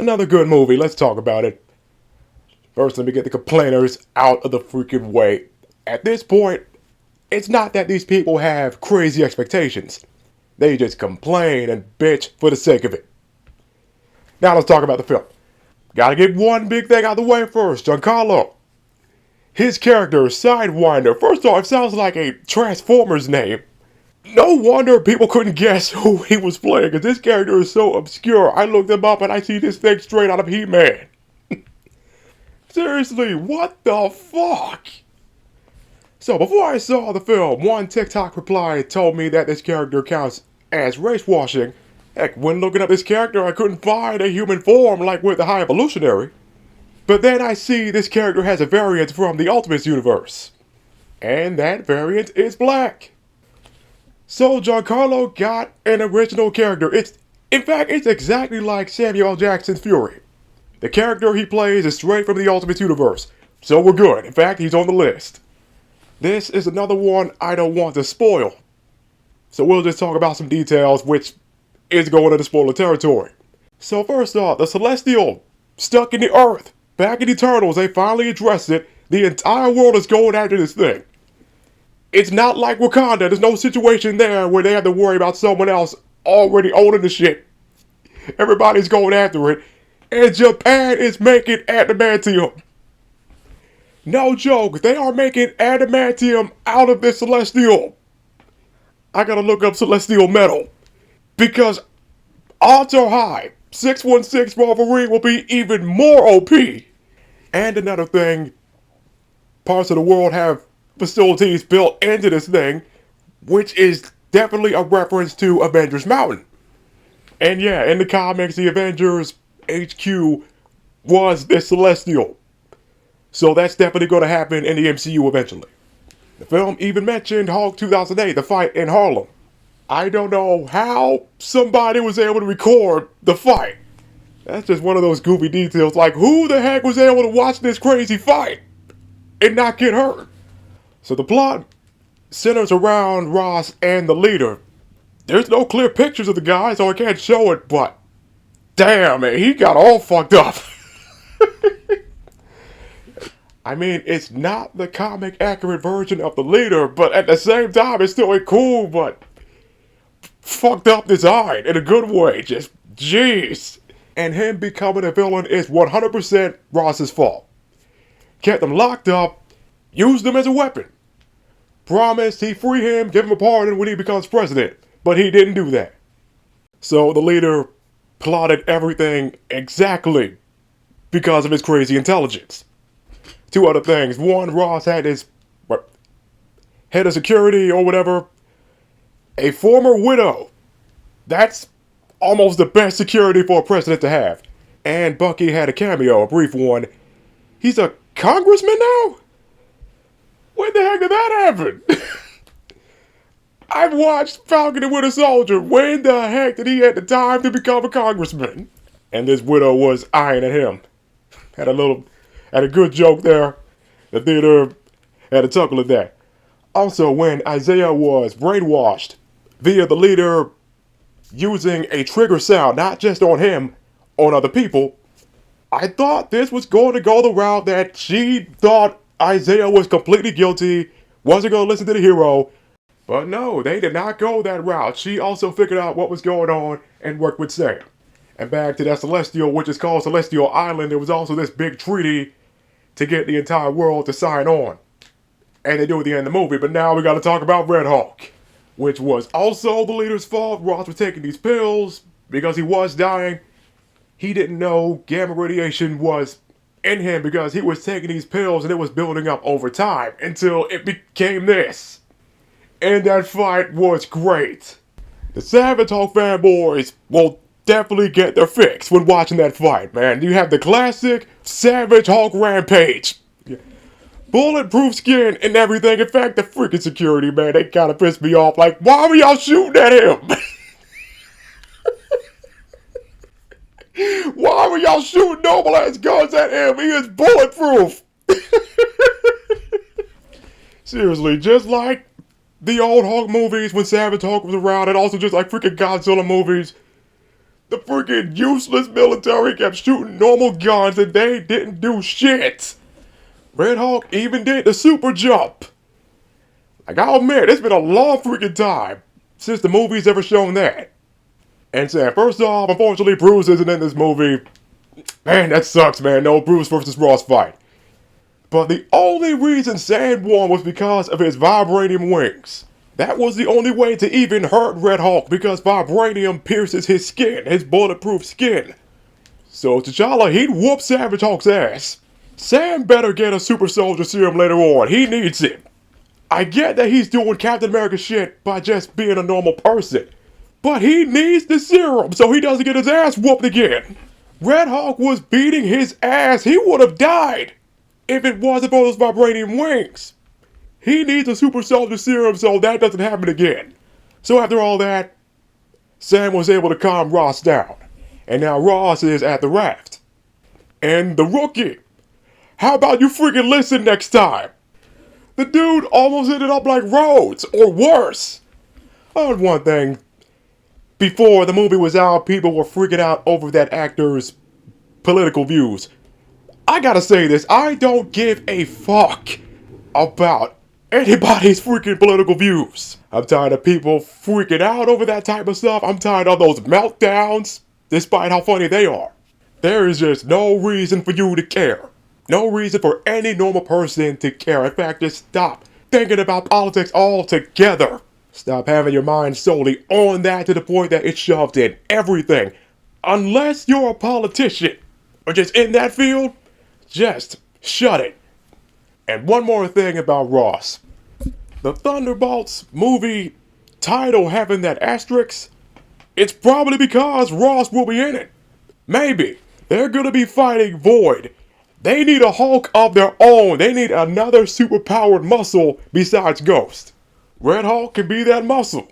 Another good movie, let's talk about it. First, let me get the complainers out of the freaking way. At this point, it's not that these people have crazy expectations. They just complain and bitch for the sake of it. Now let's talk about the film. Gotta get one big thing out of the way first. Giancarlo. His character, Sidewinder. First off, it sounds like a Transformers name. No wonder people couldn't guess who he was playing, because this character is so obscure. I looked him up and I see this thing straight out of He-Man. Seriously, what the fuck? So before I saw the film, one TikTok reply told me that this character counts as race washing. Heck, when looking up this character, I couldn't find a human form like with the High Evolutionary. But then I see this character has a variant from the Ultimates universe. And that variant is black. So Giancarlo got an original character. In fact, it's exactly like Samuel L. Jackson's Fury. The character he plays is straight from the Ultimates universe. So we're good. In fact, he's on the list. This is another one I don't want to spoil. So we'll just talk about some details, which is going into spoiler territory. So first off, the Celestial, stuck in the Earth. Back in Eternals, they finally addressed it. The entire world is going after this thing. It's not like Wakanda. There's no situation there where they have to worry about someone else already owning the shit. Everybody's going after it. And Japan is making adamantium. No joke, they are making adamantium out of this Celestial. I gotta look up Celestial metal. Because odds are high, 616 Wolverine will be even more OP. And another thing, parts of the world have facilities built into this thing, which is definitely a reference to Avengers Mountain. And yeah, in the comics, the Avengers HQ was this Celestial. So that's definitely going to happen in the MCU eventually. The film even mentioned Hulk 2008, the fight in Harlem. I don't know how somebody was able to record the fight. That's just one of those goofy details, like who the heck was able to watch this crazy fight and not get hurt? So the plot centers around Ross and the leader. There's no clear pictures of the guy, so I can't show it, but damn, man, he got all fucked up. I mean, it's not the comic accurate version of the leader, but at the same time, it's still a cool, but fucked up design in a good way. Just, jeez. And him becoming a villain is 100% Ross's fault. Kept him locked up, used him as a weapon. Promised he'd free him, give him a pardon when he becomes president, but he didn't do that. So the leader plotted everything exactly because of his crazy intelligence. Two other things. One, Ross had his head of security or whatever, a former widow. That's almost the best security for a president to have. And Bucky had a cameo, a brief one. He's a congressman now? When the heck did that happen? I've watched Falcon and Winter Soldier. When the heck did he have the time to become a congressman? And this widow was eyeing at him. Had a good joke there. The theater had a chuckle at that. Also, when Isaiah was brainwashed via the leader using a trigger sound, not just on him, on other people, I thought this was going to go the route that she thought Isaiah was completely guilty, wasn't going to listen to the hero. But no, they did not go that route. She also figured out what was going on and worked with Sam. And back to that Celestial, which is called Celestial Island, there was also this big treaty to get the entire world to sign on. And they do at the end of the movie, but now we got to talk about Red Hulk, which was also the leader's fault. Ross was taking these pills because he was dying. He didn't know gamma radiation was in him because he was taking these pills and it was building up over time until it became this. And that fight was great. The Savage Hulk fanboys will definitely get their fix when watching that fight, man. You have the classic Savage Hulk rampage. Bulletproof skin and everything. In fact, the freaking security, man, they kind of pissed me off. Like, why were y'all shooting at him? Why were y'all shooting noble ass guns at him? He is bulletproof. Seriously, just like the old Hulk movies when Savage Hulk was around, and also just like freaking Godzilla movies, The freaking useless military kept shooting normal guns and they didn't do shit. Red Hulk even did the super jump. Like, I'll admit, it's been a long freaking time since the movie's ever shown that. And Sam, first off, unfortunately, Bruce isn't in this movie. Man, that sucks, man. No Bruce versus Ross fight. But the only reason Sam won was because of his vibranium wings. That was the only way to even hurt Red Hulk because vibranium pierces his skin, his bulletproof skin. So T'Challa, he'd whoop Savage Hulk's ass. Sam better get a super soldier serum later on. He needs it. I get that he's doing Captain America shit by just being a normal person. But he needs the serum so he doesn't get his ass whooped again. Red Hulk was beating his ass. He would have died if it wasn't for those vibranium wings. He needs a super soldier serum so that doesn't happen again. So after all that, Sam was able to calm Ross down. And now Ross is at the raft. And the rookie. How about you freaking listen next time? The dude almost ended up like Rhodes, or worse. On one thing, before the movie was out, people were freaking out over that actor's political views. I gotta say this, I don't give a fuck about anybody's freaking political views. I'm tired of people freaking out over that type of stuff. I'm tired of those meltdowns, despite how funny they are. There is just no reason for you to care. No reason for any normal person to care. In fact, just stop thinking about politics altogether. Stop having your mind solely on that to the point that it's shoved in everything. Unless you're a politician or just in that field, just shut it. And one more thing about Ross. The Thunderbolts movie title having that asterisk, it's probably because Ross will be in it. Maybe. They're gonna be fighting Void. They need a Hulk of their own. They need another superpowered muscle besides Ghost. Red Hulk can be that muscle.